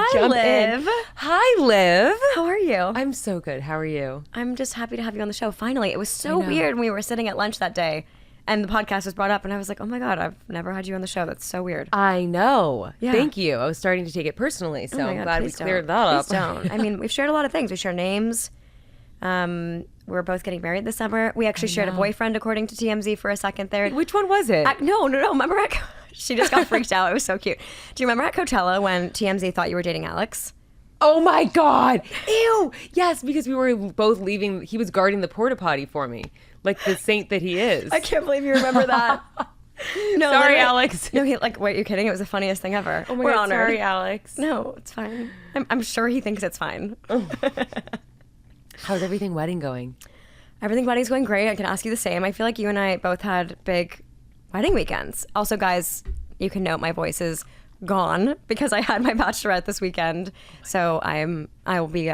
Hi, Liv. Hi, Liv. How are you? I'm so good. How are you? I'm just happy to have you on the show. Finally, it was so weird when we were sitting at lunch that day and the podcast was brought up and I was like, oh my God, I've never had you on the show. That's so weird. I know. Yeah. Thank you. I was starting to take it personally, so I'm glad we cleared that up. Please don't. I mean, we've shared a lot of things. We share names. We're both getting married this summer. We actually shared a boyfriend, according to TMZ, for a second there. Which one was it? No. Remember she just got freaked out. It was so cute. Do you remember at Coachella when TMZ thought you were dating Alex? Oh my God. Ew. Yes, because we were both leaving. He was guarding the porta potty for me, like the saint that he is. I can't believe you remember that. No, sorry, literally. Alex. No, wait, you're kidding? It was the funniest thing ever. Oh my We're God, honored. sorry, Alex. No, it's fine. I'm sure he thinks it's fine. How's everything wedding going? Wedding's going great. I can ask you the same. I feel like you and I both had big wedding weekends. Also, guys, you can note my voice is gone because I had my Bachelorette this weekend. So I will be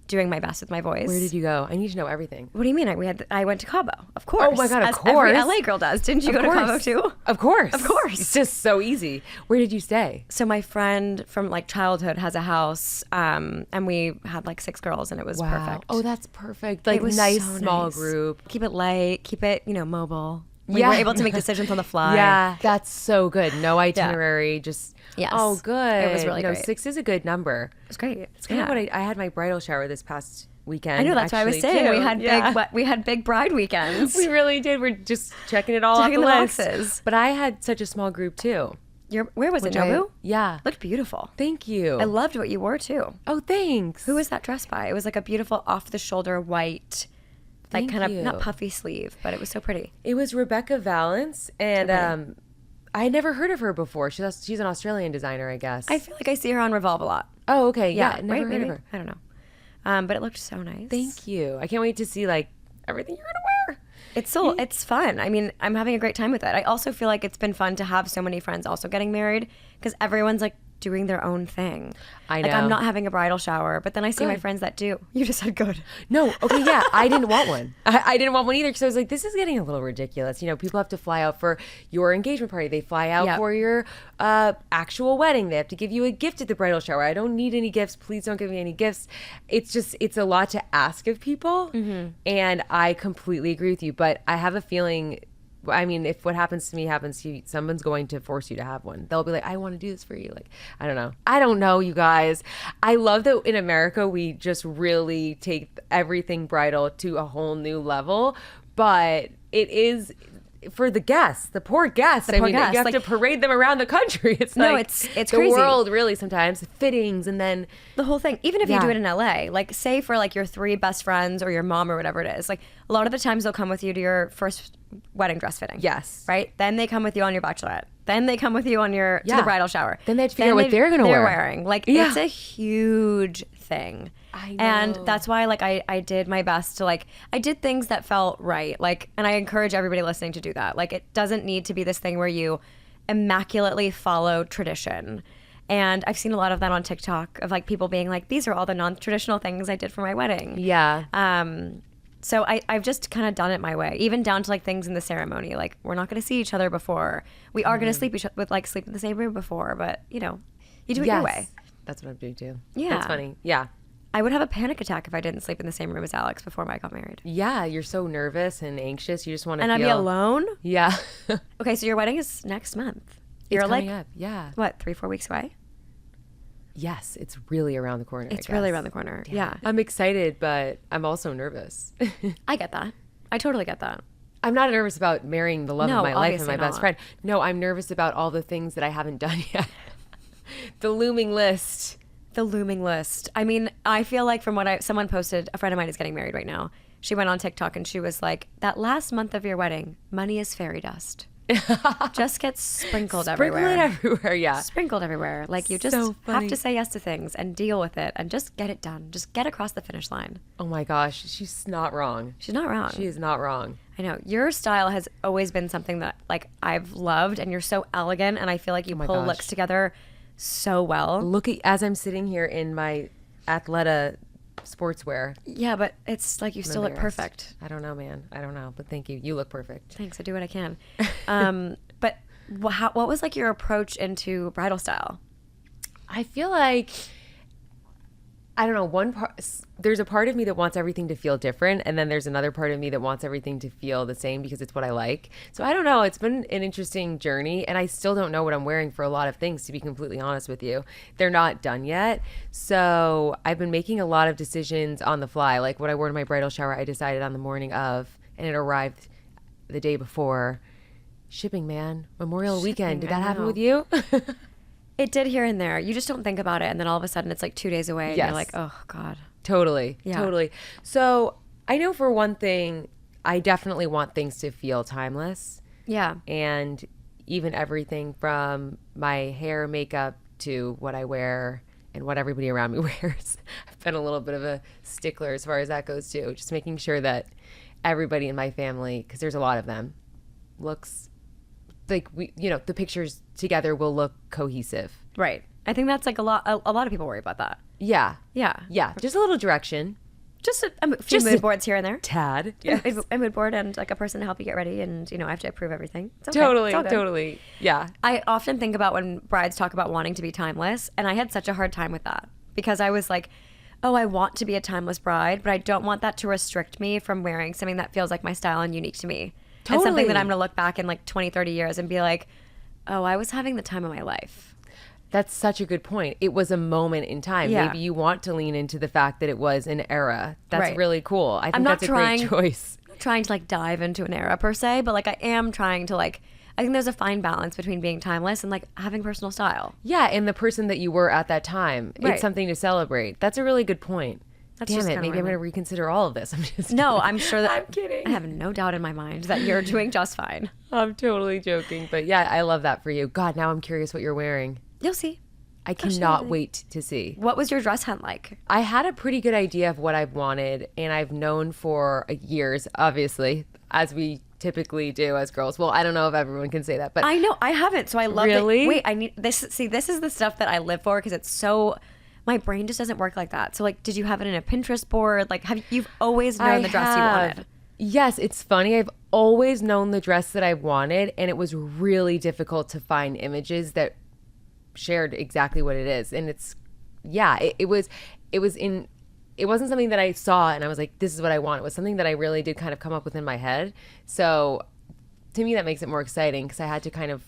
doing my best with my voice. Where did you go? I need to know everything. What do you mean? I went to Cabo, of course. Oh my God, of as course. every LA girl does. Didn't you go to Cabo too? Of course. Of course. It's just so easy. Where did you stay? So my friend from like childhood has a house, and we had like 6 girls, and it was perfect. Oh, that's perfect. Like It was nice so small nice. group. Keep it light. Keep it, mobile. We were able to make decisions on the fly. Yeah, that's so good. No itinerary, just Yes. oh, good. It was really great. 6 is a good number. It was great. It's kind of what I had my bridal shower this past weekend. I know, that's why I was actually, saying too. we had big bride weekends. We really did. We're just checking it all off Checking the the list. boxes. But I had such a small group too. Where was it? Nobu? Yeah. Looked beautiful. Thank you. I loved what you wore too. Oh, thanks. Who was that dressed by? It was like a beautiful off the shoulder white, like Thank kind of you. not puffy sleeve, but it was so pretty. It was Rebecca Valance, and I had never heard of her before. She's an Australian designer, I guess. I feel like I see her on Revolve a lot. Oh, okay. Yeah, right? never heard Maybe? of her. I don't know. But it looked so nice. Thank you. I can't wait to see like everything you're gonna wear. It's fun. I mean, I'm having a great time with it. I also feel like it's been fun to have so many friends also getting married because everyone's like doing their own thing. I know. Like I'm not having a bridal shower, but then I see my Good. friends that do. You just said good. No, okay, yeah, I didn't want one. I didn't want one either because I was like, this is getting a little ridiculous. People have to fly out for your engagement party. They fly out for your actual wedding. They have to give you a gift at the bridal shower. I don't need any gifts. Please don't give me any gifts. It's a lot to ask of people, and I completely agree with you. But I have a feeling, I mean, if what happens to me happens to you, someone's going to force you to have one. They'll be like, I want to do this for you. Like, I don't know, you guys. I love that in America, we just really take everything bridal to a whole new level. But it is for the guests, the poor guests. You have to parade them around the country. It's it's the crazy. world really sometimes, fittings and then The whole thing, even if you do it in LA, like say for like your 3 best friends or your mom or whatever it is, like a lot of the times they'll come with you to your first wedding dress fitting. Yes. Right? Then they come with you on your bachelorette. Then they come with you on to the bridal shower. Then they have to figure out what they're wear. wearing. Like it's a huge thing. I know. And that's why like I did my best to I did things that felt right. And I encourage everybody listening to do that. Like it doesn't need to be this thing where you immaculately follow tradition. And I've seen a lot of that on TikTok of people being like, these are all the non-traditional things I did for my wedding. Yeah. So I've just kind of done it my way, even down to things in the ceremony. Like we're not going to see each other before. We are going to sleep in the same room before, but you do it your way. That's what I'm doing too. Yeah. That's funny. Yeah. I would have a panic attack if I didn't sleep in the same room as Alex before I got married. Yeah, you're so nervous and anxious. You just want to And I'd be alone? Yeah. Okay, so your wedding is next month. You're coming up. Yeah. What, 3-4 weeks away? Yes, it's really around the corner. It's really around the corner. Yeah. I'm excited, but I'm also nervous. I get that. I totally get that. I'm not nervous about marrying the love of my life and my obviously best not. friend. No, I'm nervous about all the things that I haven't done yet. The looming list. The looming list. I mean, I feel like from what someone posted, a friend of mine is getting married right now. She went on TikTok and she was like, that last month of your wedding, money is fairy dust. Just gets sprinkled everywhere. Sprinkle it everywhere, yeah. Sprinkled everywhere. Like you just have to say yes to things and deal with it and just get it done. Just get across the finish line. Oh my gosh, she's not wrong. She's not wrong. She is not wrong. I know. Your style has always been something that I've loved, and you're so elegant, and I feel like you pull looks together so well. Look at as I'm sitting here in my Athleta sportswear. Yeah, but it's like you still look perfect. I don't know, man. I don't know, but thank you. You look perfect. Thanks. I do what I can. But what was your approach into bridal style? I feel like, I don't know, there's a part of me that wants everything to feel different, and then there's another part of me that wants everything to feel the same because it's what I like. So I don't know. It's been an interesting journey, and I still don't know what I'm wearing for a lot of things, to be completely honest with you. They're not done yet. So I've been making a lot of decisions on the fly. Like what I wore to my bridal shower, I decided on the morning of, and it arrived the day before. Shipping, man. Memorial weekend. Did that happen with you? It did here and there. You just don't think about it, and then all of a sudden it's like 2 days away, and you're like, oh, God. Totally. Yeah. Totally. So I know for one thing, I definitely want things to feel timeless. Yeah. And even everything from my hair, makeup, to what I wear and what everybody around me wears. I've been a little bit of a stickler as far as that goes, too. Just making sure that everybody in my family, because there's a lot of them, looks like the pictures together will look cohesive. Right. I think that's like a lot of people worry about that. Yeah. Yeah. Yeah. Just a little direction. Just a few mood boards here and there. Tad. Yes. A mood board and like a person to help you get ready, and I have to approve everything. It's okay. Totally. Yeah. I often think about when brides talk about wanting to be timeless, and I had such a hard time with that because I was like, oh, I want to be a timeless bride, but I don't want that to restrict me from wearing something that feels like my style and unique to me. Totally. And something that I'm going to look back in like 20, 30 years and be like, oh, I was having the time of my life. That's such a good point. It was a moment in time. Yeah. Maybe you want to lean into the fact that it was an era. That's really cool. I think that's a great choice. I'm not trying to like dive into an era per se, but like I am trying to like, I think there's a fine balance between being timeless and like having personal style. Yeah, and the person that you were at that time. Right. It's something to celebrate. That's a really good point. Damn it, maybe I'm going to reconsider all of this. I'm just kidding. No, I'm sure that I'm kidding. I have no doubt in my mind that you're doing just fine. I'm totally joking. But yeah, I love that for you. God, now I'm curious what you're wearing. You'll see. I cannot wait to see. What was your dress hunt like? I had a pretty good idea of what I wanted, and I've known for years, obviously, as we typically do as girls. Well, I don't know if everyone can say that, but I know I haven't, so I love really? Wait, I need this. See, this is the stuff that I live for because it's so. My brain just doesn't work like that. So, like, did you have it in a Pinterest board? Like, you've always known the dress you wanted? Yes, it's funny. I've always known the dress that I wanted, and it was really difficult to find images that shared exactly what it is. And it's, yeah, it wasn't something that I saw and I was like, this is what I want. It was something that I really did kind of come up with in my head. So, to me, that makes it more exciting because I had to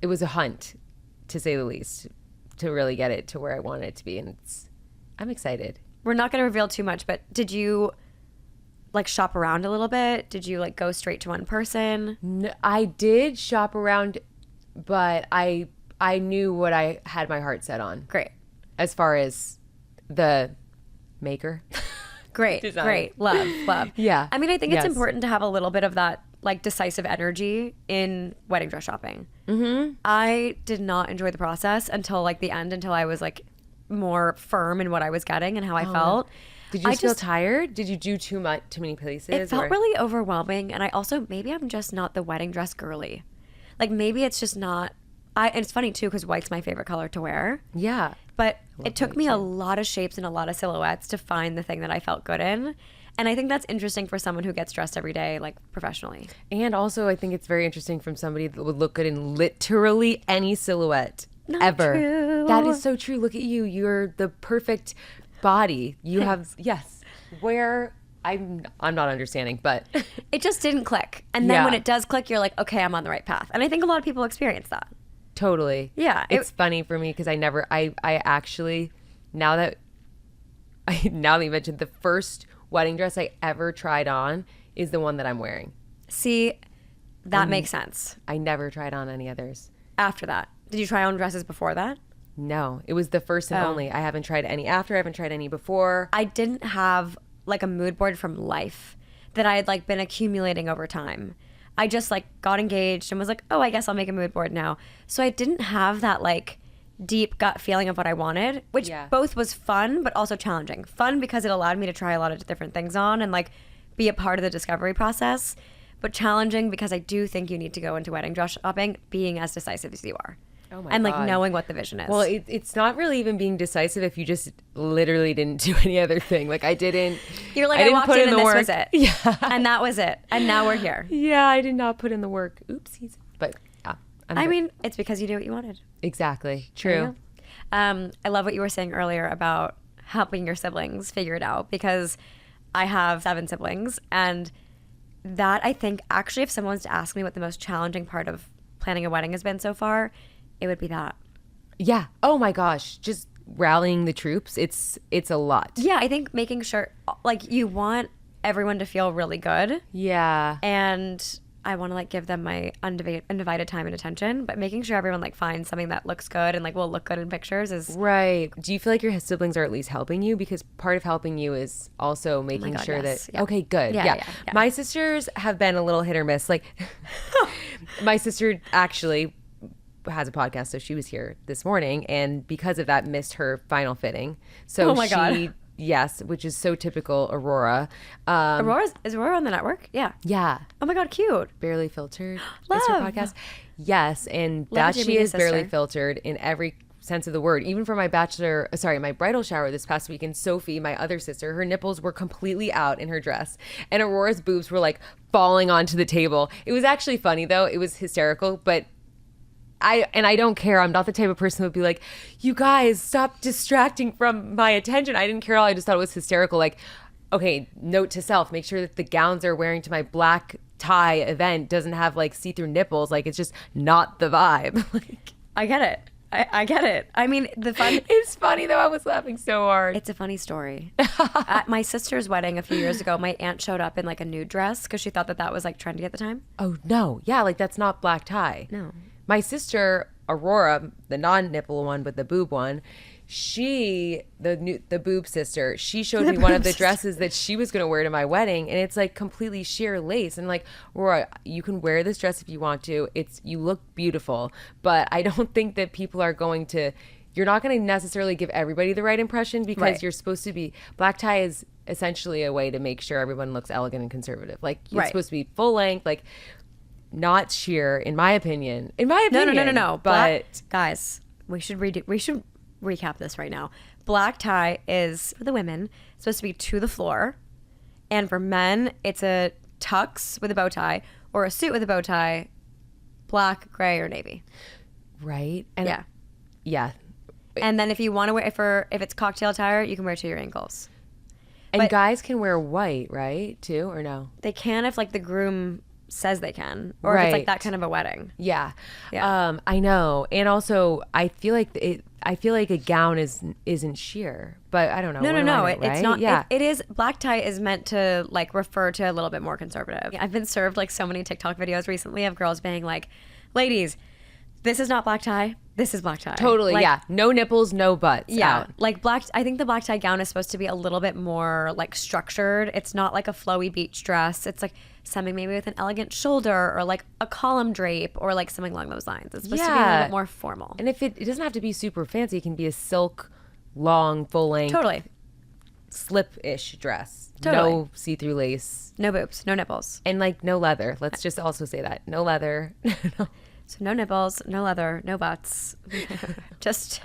it was a hunt, to say the least, to really get it to where I want it to be, and I'm excited. We're not going to reveal too much, but did you like shop around a little bit? Did you like go straight to one person? No, I did shop around, but I knew what I had my heart set on. Great. As far as the maker. Great. Love. Yeah. I mean, I think it's important to have a little bit of that like decisive energy in wedding dress shopping. Mm-hmm. I did not enjoy the process until like the end, until I was like more firm in what I was getting and how I felt. Did you feel tired? Did you do too many places? It felt really overwhelming, and I also maybe I'm just not the wedding dress girly. Like maybe it's just not. And it's funny too because white's my favorite color to wear. Yeah, but it took me a lot of shapes and a lot of silhouettes to find the thing that I felt good in. And I think that's interesting for someone who gets dressed every day, like professionally. And also, I think it's very interesting from somebody that would look good in literally any silhouette ever. True. That is so true. Look at you. You're the perfect body. You have, yes. Where I'm not understanding, but it just didn't click. And then when it does click, you're like, okay, I'm on the right path. And I think a lot of people experience that. Totally. Yeah. It's funny for me because I actually, now that you mentioned, the first wedding dress I ever tried on is the one that I'm wearing. See, that makes sense. I never tried on any others. After that. Did you try on dresses before that? No, it was the first and only. I haven't tried any after. I haven't tried any before. I didn't have like a mood board from life that I had like been accumulating over time. I just like got engaged and was like, oh, I guess I'll make a mood board now. So I didn't have that like deep gut feeling of what I wanted, which both was fun but also challenging. Fun because it allowed me to try a lot of different things on and like be a part of the discovery process, but challenging because I do think you need to go into wedding dress shopping being as decisive as you are. Oh my and like God. knowing what the vision is. Well, it's not really even being decisive if you just literally didn't do any other thing. Like I didn't. You're like, I walked in and this was it. Yeah. And that was it. And now we're here. Yeah, I did not put in the work. Oopsies. But yeah. I mean, it's because you knew what you wanted. Exactly. True. I love what you were saying earlier about helping your siblings figure it out, because I have 7 siblings, and that, I think, actually, if someone was to ask me what the most challenging part of planning a wedding has been so far, it would be that. Yeah. Oh my gosh. Just rallying the troops. It's a lot. Yeah, I think making sure, like, you want everyone to feel really good. Yeah. And I want to, like, give them my undivided time and attention, but making sure everyone, like, finds something that looks good and, like, will look good in pictures is... Right. Do you feel like your siblings are at least helping you? Because part of helping you is also making sure yes. that... Yeah. Okay, good. Yeah. My sisters have been a little hit or miss. Like, my sister actually has a podcast, so she was here this morning, and because of that, missed her final fitting. So oh my God. Yes, which is so typical Aurora. Is Aurora on the network? Yeah. Yeah. Oh my God, cute. Barely Filtered. Love. Is her podcast. Yes, and Love that she is barely filtered in every sense of the word. Even for my my bridal shower this past weekend, Sophie, my other sister, her nipples were completely out in her dress, and Aurora's boobs were like falling onto the table. It was actually funny though. It was hysterical, but I don't care. I'm not the type of person who would be like, you guys, stop distracting from my attention. I didn't care at all. I just thought it was hysterical. Like, okay, note to self, make sure that the gowns they're wearing to my black tie event doesn't have like see-through nipples. Like, it's just not the vibe. Like, I get it. I get it. I mean, it's funny though. I was laughing so hard. It's a funny story. At my sister's wedding a few years ago, my aunt showed up in like a nude dress because she thought that was like trendy at the time. Oh no. Yeah. Like, that's not black tie. No. My sister, Aurora, the non-nipple one, but the boob one, the boob sister, she showed me one of the dresses that she was going to wear to my wedding, and it's like completely sheer lace. And like, Aurora, you can wear this dress if you want to. You look beautiful, but I don't think that people are going to, you're not going to necessarily give everybody the right impression, because you're supposed to be, black tie is essentially a way to make sure everyone looks elegant and conservative. Like, it's supposed to be full length, like, not sheer, in my opinion. No. But guys, we should recap this right now. Black tie is, for the women, supposed to be to the floor, and for men, it's a tux with a bow tie or a suit with a bow tie, black, gray, or navy. Right. And yeah. And then if you want to wear, if it's cocktail attire, you can wear it to your ankles. And guys can wear white, right? Too, or no? They can if like the groom says they can, or if it's like that kind of a wedding. Yeah. I know. And also, I feel like a gown isn't sheer, but I don't know. No. It's not. Yeah. It is. Black tie is meant to like refer to a little bit more conservative. I've been served like so many TikTok videos recently of girls being like, ladies, this is not black tie. This is black tie. Totally. Like, yeah. No nipples, no butts. Yeah. Out. Like I think the black tie gown is supposed to be a little bit more like structured. It's not like a flowy beach dress. It's like something maybe with an elegant shoulder, or like a column drape, or like something along those lines. It's supposed to be a little bit more formal. And if it doesn't have to be super fancy, it can be a silk, long, full length, totally slip-ish dress. Totally. No see-through lace. No boobs, no nipples. And like no leather. Let's just also say that. No leather. So no nipples, no leather, no butts. just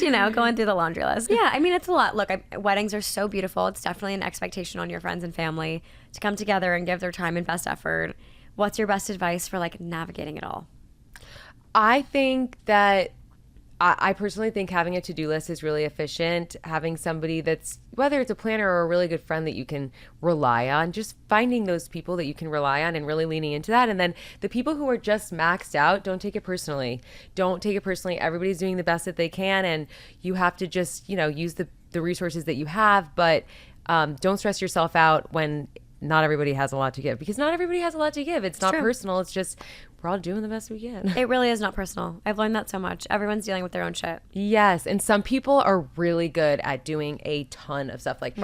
going through the laundry list. Yeah, I mean, it's a lot. Look, weddings are so beautiful. It's definitely an expectation on your friends and family to come together and give their time and best effort. What's your best advice for like navigating it all? I think that I personally think having a to-do list is really efficient. Having somebody that's, whether it's a planner or a really good friend that you can rely on, just finding those people that you can rely on and really leaning into that. And then the people who are just maxed out, don't take it personally. Don't take it personally. Everybody's doing the best that they can, and you have to just, use the resources that you have, but don't stress yourself out when not everybody has a lot to give, because not everybody has a lot to give. It's not personal. It's just, we're all doing the best we can. It really is not personal. I've learned that so much. Everyone's dealing with their own shit. Yes. And some people are really good at doing a ton of stuff. Like,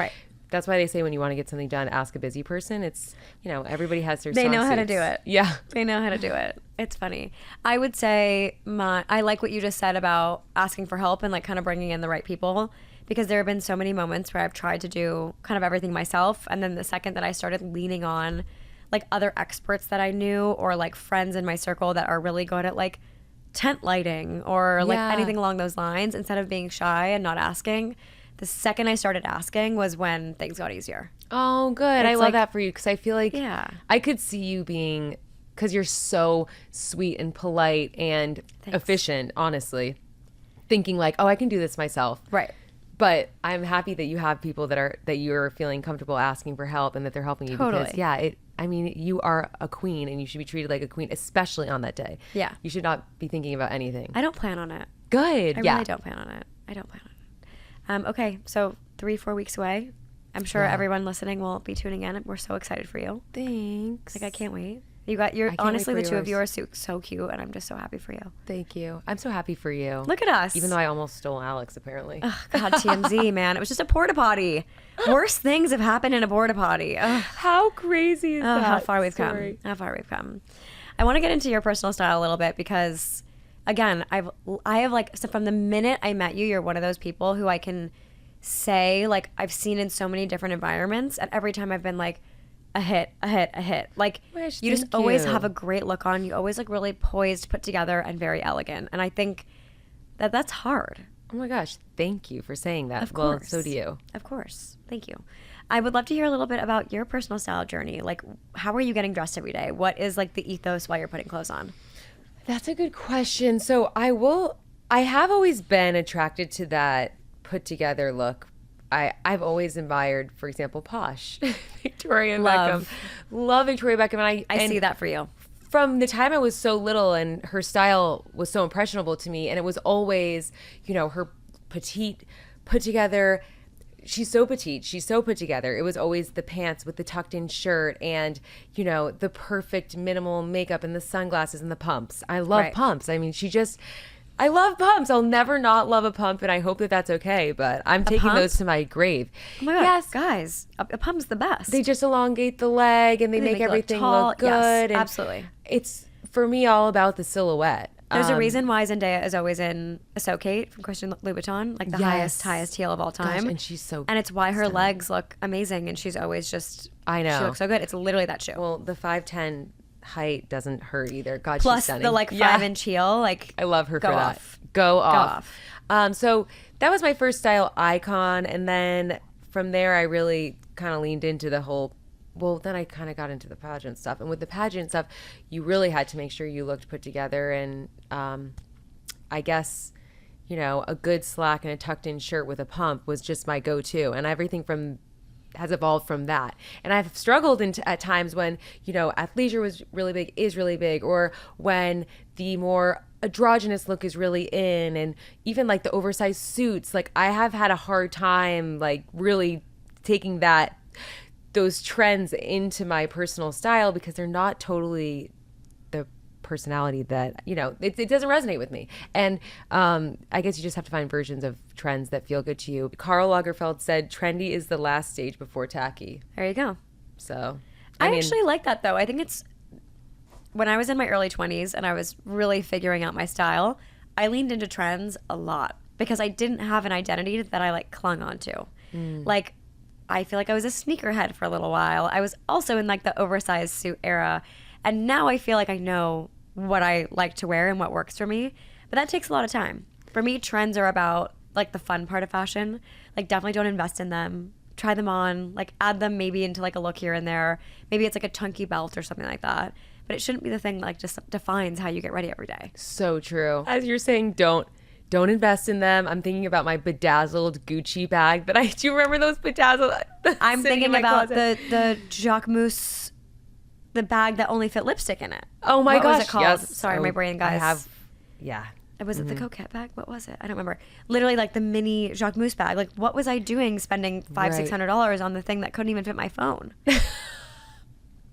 that's why they say when you want to get something done, ask a busy person. It's, everybody has their They know how to do it. Yeah. They know how to do it. It's funny. I would say I like what you just said about asking for help and like kind of bringing in the right people, because there have been so many moments where I've tried to do kind of everything myself. And then the second that I started leaning on like other experts that I knew, or like friends in my circle that are really good at like tent lighting or like anything along those lines, instead of being shy and not asking, the second I started asking was when things got easier. Oh, good. I love that for you, because I feel like I could see you being, because you're so sweet and polite and efficient, honestly. thinking like, oh, I can do this myself. Right. But I'm happy that you have people that you're feeling comfortable asking for help and that they're helping you. Totally. Because I mean, you are a queen and you should be treated like a queen, especially on that day. Yeah. You should not be thinking about anything. I don't plan on it. Good. I really don't plan on it. I don't plan on it. Okay, so 3-4 weeks away. I'm sure everyone listening will be tuning in. We're so excited for you. Thanks. Like, I can't wait. You're honestly, the two of you are so cute, and I'm just so happy for you. Thank you. I'm so happy for you. Look at us. Even though I almost stole Alex, apparently. Oh, God, TMZ, man. It was just a porta potty. Worse things have happened in a porta potty. Ugh. How crazy is that? How far we've come. How far we've come. I want to get into your personal style a little bit because, again, I have like, so from the minute I met you, you're one of those people who I can say, like, I've seen in so many different environments, and every time I've been like, a hit. Like, you just always have a great look on. You always look really poised, put together, and very elegant. And I think that that's hard. Oh my gosh, thank you for saying that. Of course. Well, so do you. Of course. Thank you. I would love to hear a little bit about your personal style journey. Like, how are you getting dressed every day? What is like the ethos while you're putting clothes on? That's a good question. So I have always been attracted to that put together look. I've always admired, for example, Posh, Victoria Beckham. Love Victoria Beckham. And I see that for you. From the time I was so little, and her style was so impressionable to me, and it was always, her petite, put together. She's so petite. She's so put together. It was always the pants with the tucked in shirt and, the perfect minimal makeup and the sunglasses and the pumps. I love pumps. I mean, I love pumps. I'll never not love a pump, and I hope that that's okay, but I'm taking those to my grave. Oh my God. Yes. Guys, a pump's the best. They just elongate the leg, and they make everything look good. Yes, and absolutely. It's, for me, all about the silhouette. There's a reason why Zendaya is always in a Sokate from Christian Louboutin, like the highest heel of all time. Gosh, and she's so And it's why her legs look amazing, and she's always just, I know. She looks so good. It's literally that shoe. Well, the 5'10" height doesn't hurt either. God, plus she's stunning. The like 5-inch heel, like I love her go for off. that. Go off. So that was my first style icon, and then from there I really kind of leaned into the whole. Well, then I kind of got into the pageant stuff, and with the pageant stuff, you really had to make sure you looked put together, and I guess a good slack and a tucked in shirt with a pump was just my go-to, and everything has evolved from that. And I've struggled at times when, athleisure is really big, or when the more androgynous look is really in, and even like the oversized suits. Like, I have had a hard time like really taking those trends into my personal style because they're not totally the personality that, it doesn't resonate with me. And I guess you just have to find versions of trends that feel good to you. Karl Lagerfeld said, trendy is the last stage before tacky. There you go. So I actually like that, though. I think it's, when I was in my early 20s and I was really figuring out my style, I leaned into trends a lot because I didn't have an identity that I like clung onto. Like, I feel like I was a sneakerhead for a little while. I was also in like the oversized suit era, and now I feel like I know what I like to wear and what works for me, but that takes a lot of time. For me, trends are about like the fun part of fashion. Like, definitely don't invest in them. Try them on, like add them maybe into like a look here and there. Maybe it's like a chunky belt or something like that, but it shouldn't be the thing that like just defines how you get ready every day. So true. As you're saying, don't invest in them. I'm thinking about my bedazzled Gucci bag that do you remember those bedazzled? I'm thinking about the Jacquemus, the bag that only fit lipstick in it. Oh my gosh. What was it called? Yes. Sorry, my brain, guys. Yeah. Was it the Coquette bag? What was it? I don't remember. Literally like the mini Jacquemus bag. Like, what was I doing spending $500-$600 on the thing that couldn't even fit my phone?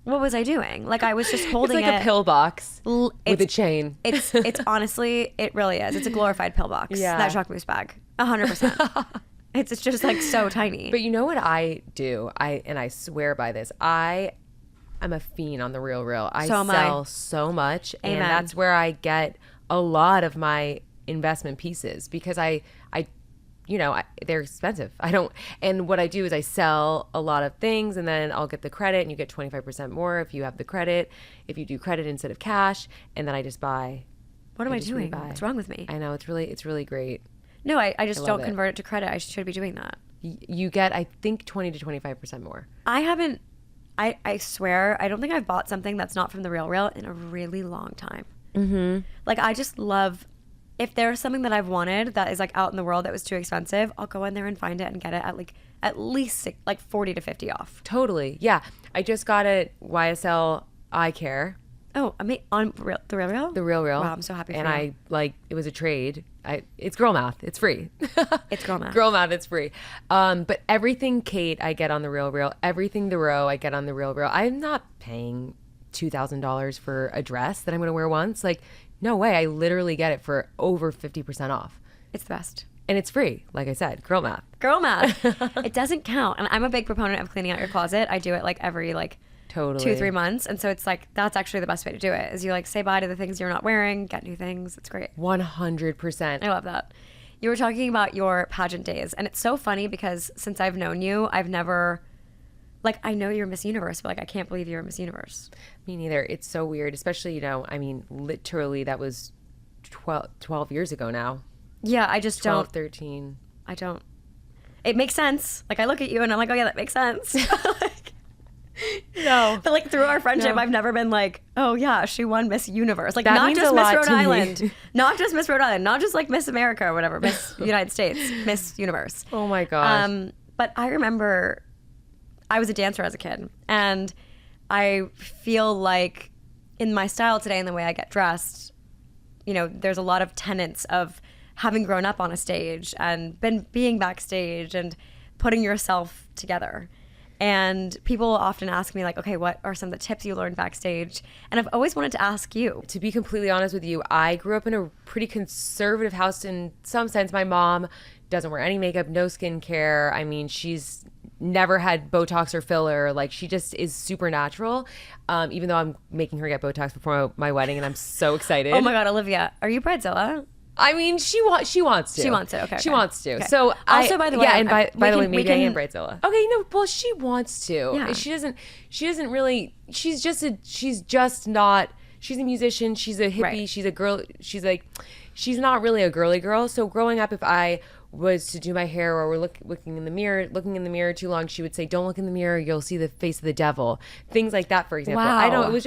What was I doing? Like, I was just holding it's like a pill box with a chain. It's honestly, it really is. It's a glorified pill box. Yeah. That Jacquemus bag. 100%. It's just like so tiny. But you know what I do? I swear by this. I'm a fiend on the Real. I sell so much. Amen. And that's where I get a lot of my investment pieces because they're expensive. And what I do is I sell a lot of things and then I'll get the credit, and you get 25% more if you have the credit, if you do credit instead of cash. And then I just buy. What am I doing? What's wrong with me? I know, it's really great. No, I just don't convert it to credit. I should be doing that. You get, I think, 20 to 25% more. I swear, I don't think I've bought something that's not from the Real in a really long time. Mm-hmm. Like, I just love if there's something that I've wanted that is like out in the world that was too expensive, I'll go in there and find it and get it at like at least like 40 to 50 off. Totally. Yeah. I just got it YSL Eye Care. Oh, I mean, on the Real Real? The Real Real. Wow, I'm so happy for and you. I like it was a trade. It's girl math. It's free. It's girl math. Girl math. It's free. But everything Kate I get on the Real Real. Everything The Row I get on the Real Real. I'm not paying $2,000 for a dress that I'm going to wear once. Like, no way. I literally get it for over 50% off. It's the best. And it's free. Like I said, girl math. Girl math. It doesn't count. And I'm a big proponent of cleaning out your closet. I do it like every like Totally. 2-3 months. And so it's like, that's actually the best way to do it is you like say bye to the things you're not wearing, get new things. It's great. 100%. I love that. You were talking about your pageant days. And it's so funny because since I've known you, I've never, like, I know you're Miss Universe, but like, I can't believe you're Miss Universe. Me neither. It's so weird, especially, you know, I mean, literally that was 12 years ago now. Yeah, I just 12, don't. 13. I don't. It makes sense. Like, I look at you and I'm like, oh yeah, that makes sense. Like, No. but like through our friendship, No. I've never been like, oh yeah, she won Miss Universe. Like That not means just a Miss lot Rhode to me. Island, not just Miss Rhode Island, not just like Miss America or whatever, Miss United States, Miss Universe. Oh my gosh. But I remember I was a dancer as a kid, and I feel like in my style today and the way I get dressed, you know, there's a lot of tenets of having grown up on a stage and being backstage and putting yourself together. And people often ask me like, okay, what are some of the tips you learned backstage? And I've always wanted to ask you. To be completely honest with you, I grew up in a pretty conservative house in some sense. My mom doesn't wear any makeup, no skincare. I mean, she's never had Botox or filler. Like, she just is super natural. Even though I'm making her get Botox before my wedding, and I'm so excited. Oh my God, Olivia, are you Bridezilla? I mean, she wants to. She wants to. Okay. She okay. wants to. Okay. So also, by the way, yeah, and by the way, we maybe I am can- Bridezilla. Okay, no, well, she wants to. Yeah. She doesn't really. She's just not. She's a musician. She's a hippie. Right. She's a girl. She's not really a girly girl. So growing up, if I was to do my hair or we're looking in the mirror too long, she would say, "Don't look in the mirror. You'll see the face of the devil." Things like that, for example. Wow. I don't. It was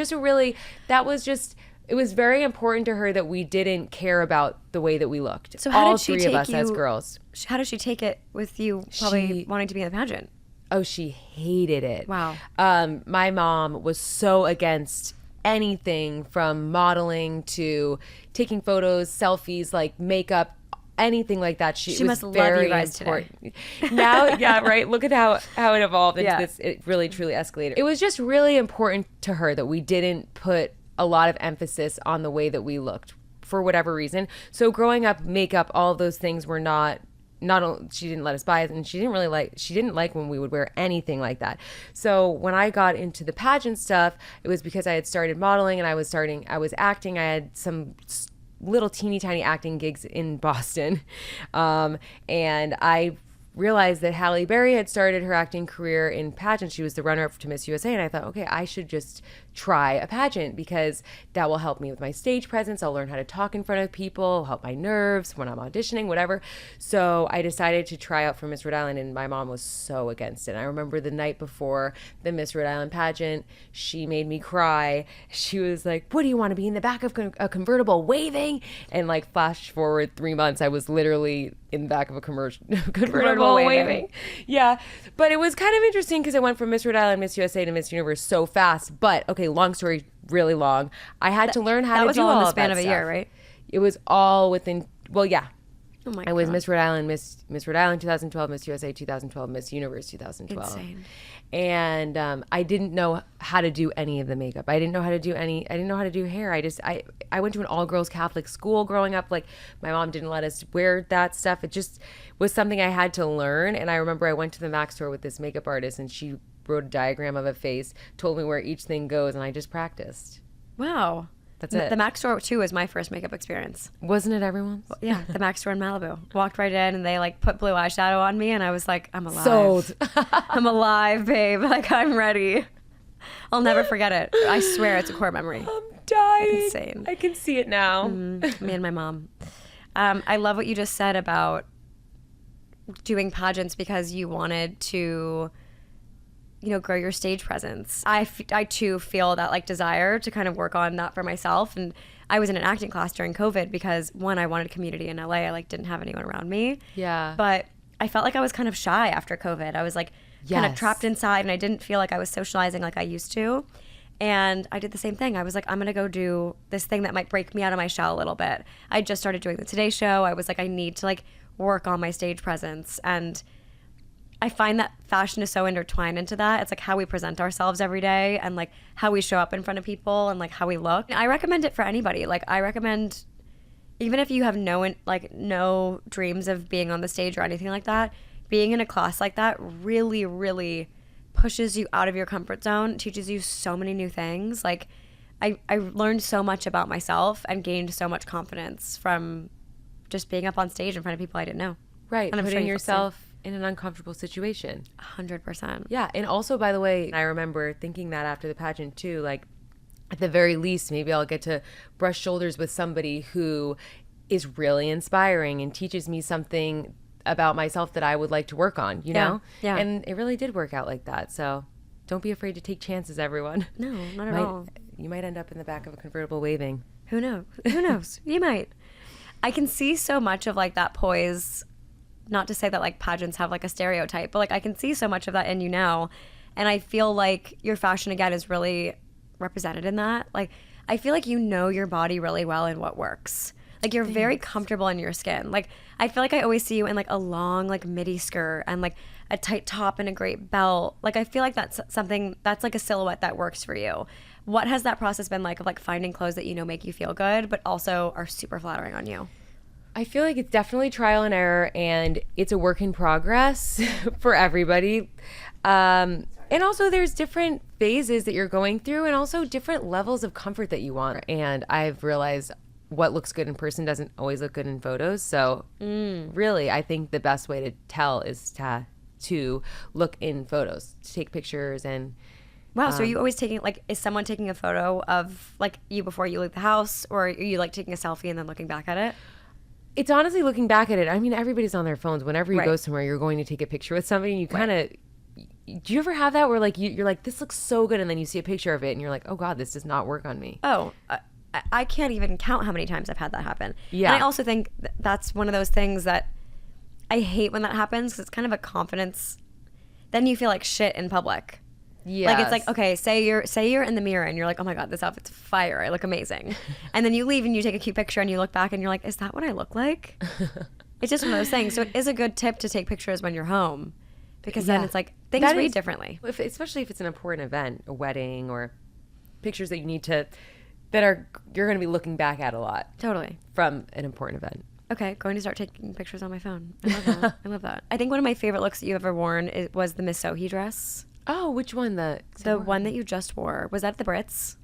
just it was very important to her that we didn't care about the way that we looked. So how all did she three of take us as you- girls. How does she take it with you probably She- wanting to be in the pageant? Oh, she hated it. Wow. My mom was so against anything from modeling to taking photos, selfies, like makeup, anything like that. She She was must love very you guys important. Now, yeah, right. Look at how it evolved into Yeah. this. It really, truly escalated. It was just really important to her that we didn't put a lot of emphasis on the way that we looked for whatever reason. So growing up, makeup, all of those things were not she didn't let us buy it, and she didn't like when we would wear anything like that. So when I got into the pageant stuff, it was because I had started modeling and I was acting. I had some little teeny tiny acting gigs in Boston. And I realized that Halle Berry had started her acting career in pageant. She was the runner-up to Miss USA, and I thought, okay, I should just try a pageant because that will help me with my stage presence. I'll learn how to talk in front of people, help my nerves when I'm auditioning, whatever. So I decided to try out for Miss Rhode Island, and my mom was so against it. I remember the night before the Miss Rhode Island pageant, she made me cry. She was like, "What do you want to be in the back of a convertible waving?" And like flash forward 3 months, I was literally in the back of a convertible waving. Yeah. But it was kind of interesting because I went from Miss Rhode Island, Miss USA to Miss Universe so fast. But okay, long story, really long. I had to learn how to do all in the of span that of a stuff. year, right? It was all within, well, yeah. Oh my I was God. Miss Rhode Island, Miss Rhode Island 2012, Miss USA 2012, Miss Universe 2012. Insane. And I didn't know how to do any of the makeup. I didn't know how to do hair. I went to an all girls Catholic school growing up. Like, my mom didn't let us wear that stuff. It just was something I had to learn. And I remember I went to the Mac store with this makeup artist, and she wrote a diagram of a face, told me where each thing goes, and I just practiced. Wow. That's it. The Mac store too was my first makeup experience. Wasn't it everyone's? Yeah, the Mac store in Malibu. Walked right in and they like put blue eyeshadow on me, and I was like, I'm alive. Sold. I'm alive, babe. Like, I'm ready. I'll never forget it. I swear it's a core memory. I'm dying. Insane. I can see it now. Me and my mom. I love what you just said about doing pageants because you wanted to, you know, grow your stage presence. I too feel that like desire to kind of work on that for myself. And I was in an acting class during COVID because one, I wanted community in LA. I like didn't have anyone around me. Yeah. But I felt like I was kind of shy after COVID. I was like kind of trapped inside, and I didn't feel like I was socializing like I used to. And I did the same thing. I was like, I'm going to go do this thing that might break me out of my shell a little bit. I just started doing the Today Show. I was like, I need to like work on my stage presence. And I find that fashion is so intertwined into that. It's like how we present ourselves every day and like how we show up in front of people and like how we look. I recommend it for anybody. Like I recommend, even if you have no dreams of being on the stage or anything like that, being in a class like that really, really pushes you out of your comfort zone, teaches you so many new things. Like I learned so much about myself and gained so much confidence from just being up on stage in front of people I didn't know. Right. And putting yourself in an uncomfortable situation. 100%. Yeah. And also, by the way, I remember thinking that after the pageant too, like at the very least, maybe I'll get to brush shoulders with somebody who is really inspiring and teaches me something about myself that I would like to work on, you know? Yeah. And it really did work out like that. So don't be afraid to take chances, everyone. No, not at all. You might end up in the back of a convertible waving. Who knows? Who knows? You might. I can see so much of like that poise, not to say that like pageants have like a stereotype, but like I can see so much of that in you now. And I feel like your fashion again is really represented in that. Like I feel like you know your body really well and what works. Like you're very comfortable in your skin. Like I feel like I always see you in like a long like midi skirt and like a tight top and a great belt. Like I feel like that's something that's like a silhouette that works for you. What has that process been like of like finding clothes that you know make you feel good but also are super flattering on you? I feel like it's definitely trial and error, and it's a work in progress for everybody. And also there's different phases that you're going through and also different levels of comfort that you want. And I've realized what looks good in person doesn't always look good in photos. So really, I think the best way to tell is to look in photos, to take pictures and... Wow, so are you always taking, like, is someone taking a photo of, like, you before you leave the house, or are you, like, taking a selfie and then looking back at it? It's honestly looking back at it. I mean, everybody's on their phones. Whenever you Right. go somewhere, you're going to take a picture with somebody, and you kind of... Do you ever have that where, like, you're like, this looks so good, and then you see a picture of it, and you're like, oh, God, this does not work on me. Oh, I can't even count how many times I've had that happen. Yeah. And I also think that's one of those things that I hate when that happens, because it's kind of a confidence... Then you feel like shit in public. Yeah. Like it's like, okay, say you're in the mirror and you're like, oh my God, this outfit's fire. I look amazing. And then you leave and you take a cute picture and you look back and you're like, is that what I look like? It's just one of those things. So it is a good tip to take pictures when you're home, because then it's like things read differently. Especially if it's an important event, a wedding, or pictures that you're going to be looking back at a lot. Totally. From an important event. Okay, going to start taking pictures on my phone. I love that. I love that. I think one of my favorite looks that you've ever worn was the Miss Sohi dress. Oh, which one? The one that you just wore. Was that the Brits?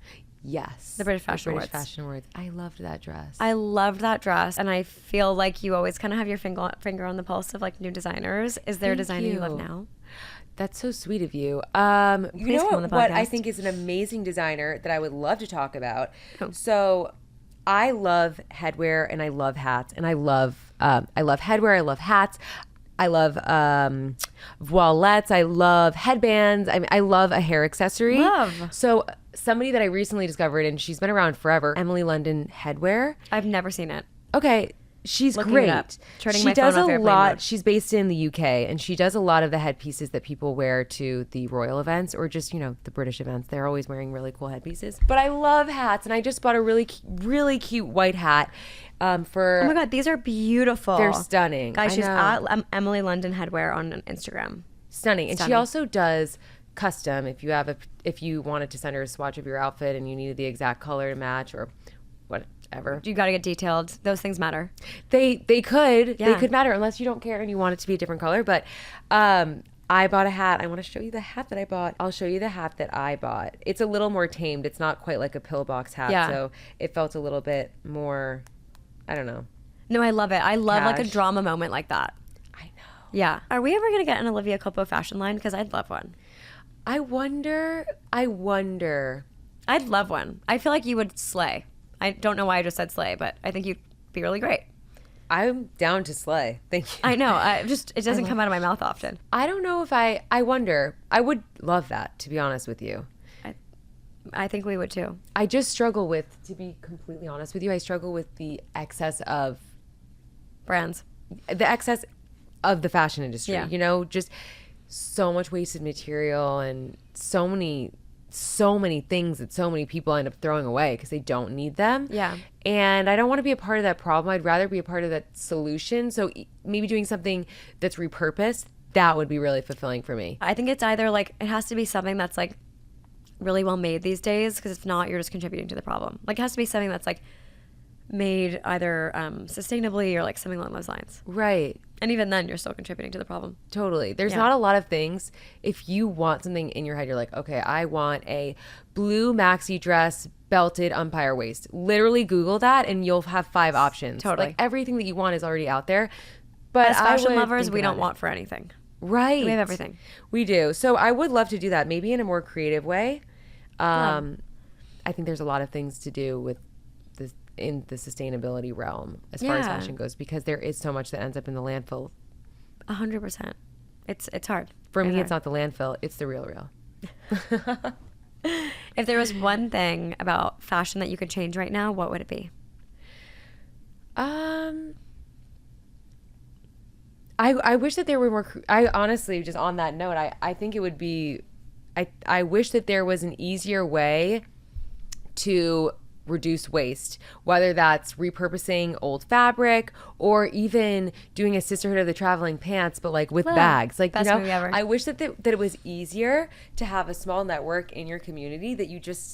Yes. The British Fashion British Awards. Fashion Awards. I loved that dress. I loved that dress, and I feel like you always kind of have your finger on the pulse of like new designers. Is there a designer you love now? That's so sweet of you. You Please know come on the what I podcast. think is an amazing designer that I would love to talk about? Oh. So I love headwear and I love hats, and I love headwear. I love hats. I love voilettes. I love headbands. I love a hair accessory. Love. So somebody that I recently discovered, and she's been around forever, Emily London Headwear. I've never seen it. Okay. She's Looking great. it up. Turning She my does phone off a airplane lot. mode. She's based in the UK, and she does a lot of the headpieces that people wear to the royal events or just, the British events. They're always wearing really cool headpieces. But I love hats, and I just bought a really, really cute white hat for... Oh my God, these are beautiful. They're stunning. Guys, I she's know. at Emily London Headwear on Instagram. Stunning. And she Stunning. also does custom. If you wanted to send her a swatch of your outfit and you needed the exact color to match or whatever. You got to get detailed. Those things matter. They could. Yeah. They could matter unless you don't care and you want it to be a different color. But I bought a hat. I want to show you the hat that I bought. I'll show you the hat that I bought. It's a little more tamed. It's not quite like a pillbox hat. Yeah. So it felt a little bit more, I don't know. No, I love it. I love like a Cash. drama moment like that. I know. Yeah. Are we ever going to get an Olivia Culpo fashion line? Because I'd love one. I wonder. I'd love one. I feel like you would slay. I don't know why I just said slay, but I think you'd be really great. I'm down to slay. Thank you. I know. It doesn't come out of my mouth often. I don't know if I wonder. I would love that, to be honest with you. I think we would too. I just struggle with, to be completely honest with you, I struggle with the excess of brands, the excess of the fashion industry. Yeah. You know, just so much wasted material and so many things that so many people end up throwing away because they don't need them. Yeah. And I don't want to be a part of that problem. I'd rather be a part of that solution. So maybe doing something that's repurposed, that would be really fulfilling for me. I think it's either like, it has to be something that's like really well made these days, because if not, you're just contributing to the problem. Like, it has to be something that's like made either sustainably or like something along those lines. Right. And even then, you're still contributing to the problem. Totally. There's not a lot of things. If you want something in your head, you're like, okay, I want a blue maxi dress, belted umpire waist. Literally Google that and you'll have 5 options. Totally. Like, everything that you want is already out there. But as fashion lovers, we don't want for anything. Right. We have everything. We do. So I would love to do that, maybe in a more creative way. I think there's a lot of things to do with this in the sustainability realm as far as fashion goes, because there is so much that ends up in the landfill. 100%. It's hard. For me, it's not the landfill, it's the real. If there was one thing about fashion that you could change right now, what would it be? I wish that there were more. I honestly, just on that note, I think it would be. I wish that there was an easier way to reduce waste, whether that's repurposing old fabric or even doing a Sisterhood of the Traveling Pants, but like with bags. Like, best movie ever. I wish that it was easier to have a small network in your community that you just